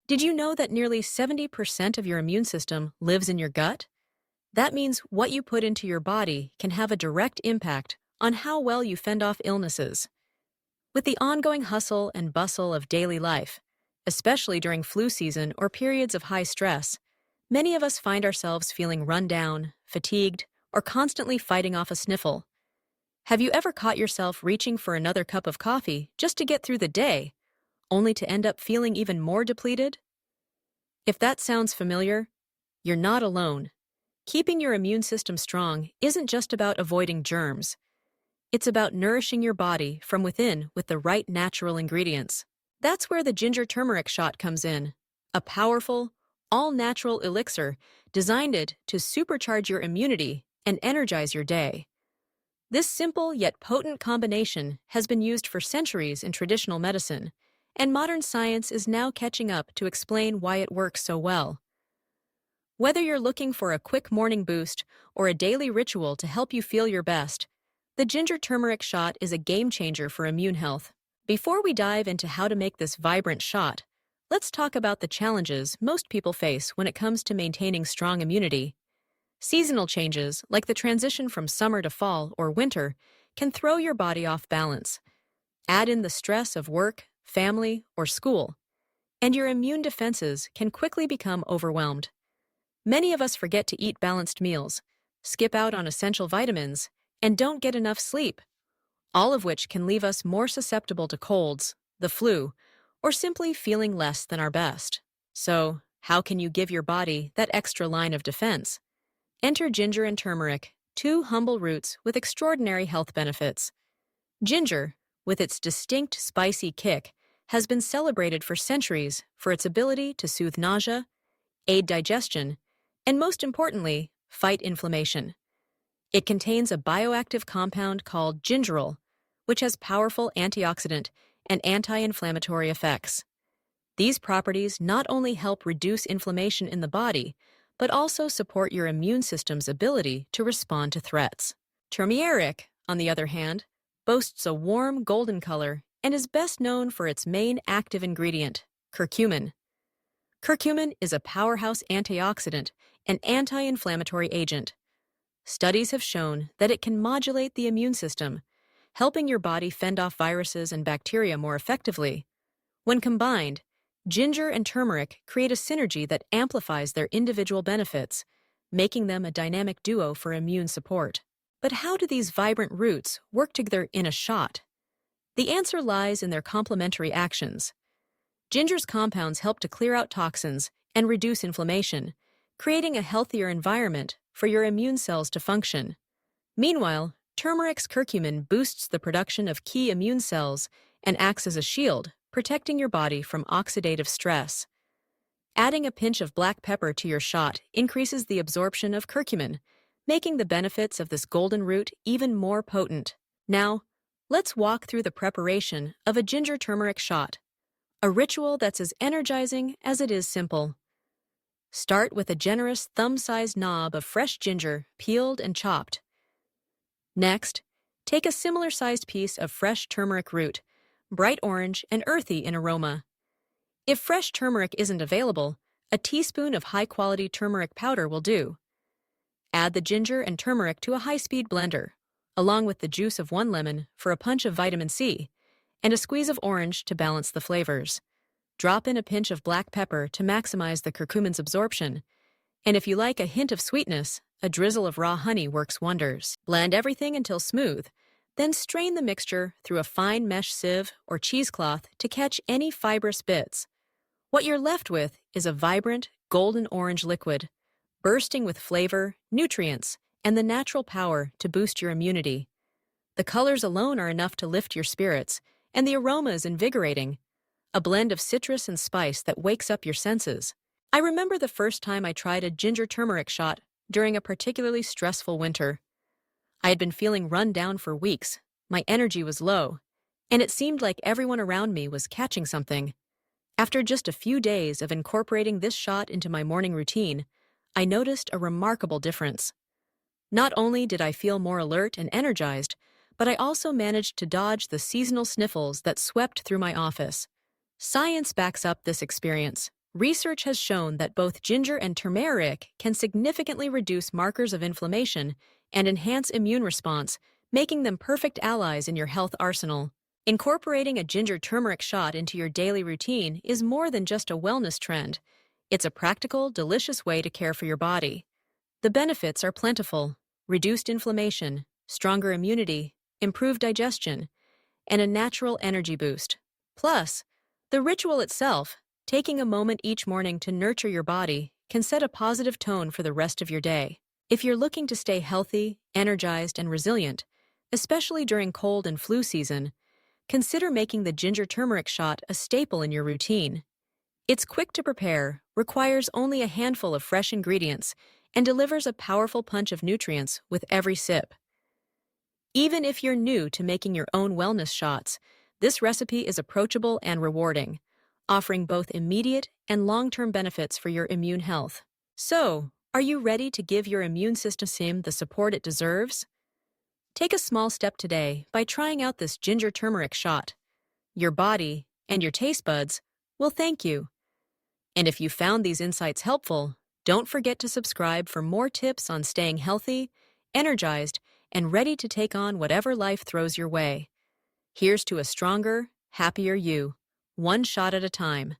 Did you know that nearly 70% of your immune system lives in your gut? That means what you put into your body can have a direct impact on how well you fend off illnesses. With the ongoing hustle and bustle of daily life, especially during flu season or periods of high stress, many of us find ourselves feeling run down, fatigued, or constantly fighting off a sniffle. Have you ever caught yourself reaching for another cup of coffee just to get through the day, only to end up feeling even more depleted? If that sounds familiar, you're not alone. Keeping your immune system strong isn't just about avoiding germs. It's about nourishing your body from within with the right natural ingredients. That's where the ginger turmeric shot comes in, a powerful, all-natural elixir designed to supercharge your immunity and energize your day. This simple yet potent combination has been used for centuries in traditional medicine, and modern science is now catching up to explain why it works so well. Whether you're looking for a quick morning boost or a daily ritual to help you feel your best, the ginger turmeric shot is a game changer for immune health. Before we dive into how to make this vibrant shot, let's talk about the challenges most people face when it comes to maintaining strong immunity. Seasonal changes, like the transition from summer to fall or winter, can throw your body off balance. Add in the stress of work, family, or school, and your immune defenses can quickly become overwhelmed. Many of us forget to eat balanced meals, skip out on essential vitamins, and don't get enough sleep, all of which can leave us more susceptible to colds, the flu, or simply feeling less than our best. So, how can you give your body that extra line of defense? Enter ginger and turmeric, two humble roots with extraordinary health benefits. Ginger, with its distinct spicy kick, has been celebrated for centuries for its ability to soothe nausea, aid digestion, and most importantly, fight inflammation. It contains a bioactive compound called gingerol, which has powerful antioxidant and anti-inflammatory effects. These properties not only help reduce inflammation in the body, but also support your immune system's ability to respond to threats. Turmeric, on the other hand, boasts a warm golden color and is best known for its main active ingredient, curcumin. Curcumin is a powerhouse antioxidant and anti-inflammatory agent. Studies have shown that it can modulate the immune system, helping your body fend off viruses and bacteria more effectively. When combined, ginger and turmeric create a synergy that amplifies their individual benefits, making them a dynamic duo for immune support. But how do these vibrant roots work together in a shot? The answer lies in their complementary actions. Ginger's compounds help to clear out toxins and reduce inflammation, creating a healthier environment for your immune cells to function. Meanwhile, turmeric's curcumin boosts the production of key immune cells and acts as a shield, protecting your body from oxidative stress. Adding a pinch of black pepper to your shot increases the absorption of curcumin, making the benefits of this golden root even more potent. Now, let's walk through the preparation of a ginger turmeric shot, a ritual that's as energizing as it is simple. Start with a generous thumb-sized knob of fresh ginger, peeled and chopped. Next, take a similar-sized piece of fresh turmeric root, bright orange and earthy in aroma. If fresh turmeric isn't available, a teaspoon of high-quality turmeric powder will do. Add the ginger and turmeric to a high-speed blender, along with the juice of 1 lemon for a punch of vitamin C, and a squeeze of orange to balance the flavors. Drop in a pinch of black pepper to maximize the curcumin's absorption, and if you like a hint of sweetness, a drizzle of raw honey works wonders. Blend everything until smooth, then strain the mixture through a fine mesh sieve or cheesecloth to catch any fibrous bits. What you're left with is a vibrant, golden orange liquid, bursting with flavor, nutrients, and the natural power to boost your immunity. The colors alone are enough to lift your spirits, and the aroma is invigorating, a blend of citrus and spice that wakes up your senses. I remember the first time I tried a ginger turmeric shot during a particularly stressful winter. I had been feeling run down for weeks, my energy was low, and it seemed like everyone around me was catching something. After just a few days of incorporating this shot into my morning routine, I noticed a remarkable difference. Not only did I feel more alert and energized, but I also managed to dodge the seasonal sniffles that swept through my office. Science backs up this experience. Research has shown that both ginger and turmeric can significantly reduce markers of inflammation and enhance immune response, making them perfect allies in your health arsenal. Incorporating a ginger turmeric shot into your daily routine is more than just a wellness trend. It's a practical, delicious way to care for your body. The benefits are plentiful: reduced inflammation, stronger immunity, improved digestion, and a natural energy boost. Plus, the ritual itself, taking a moment each morning to nurture your body, can set a positive tone for the rest of your day. If you're looking to stay healthy, energized, and resilient, especially during cold and flu season, consider making the ginger turmeric shot a staple in your routine. It's quick to prepare, requires only a handful of fresh ingredients, and delivers a powerful punch of nutrients with every sip. Even if you're new to making your own wellness shots, this recipe is approachable and rewarding, offering both immediate and long-term benefits for your immune health. So, are you ready to give your immune system the support it deserves? Take a small step today by trying out this ginger turmeric shot. Your body and your taste buds will thank you. And if you found these insights helpful, don't forget to subscribe for more tips on staying healthy, energized, and ready to take on whatever life throws your way. Here's to a stronger, happier you, one shot at a time.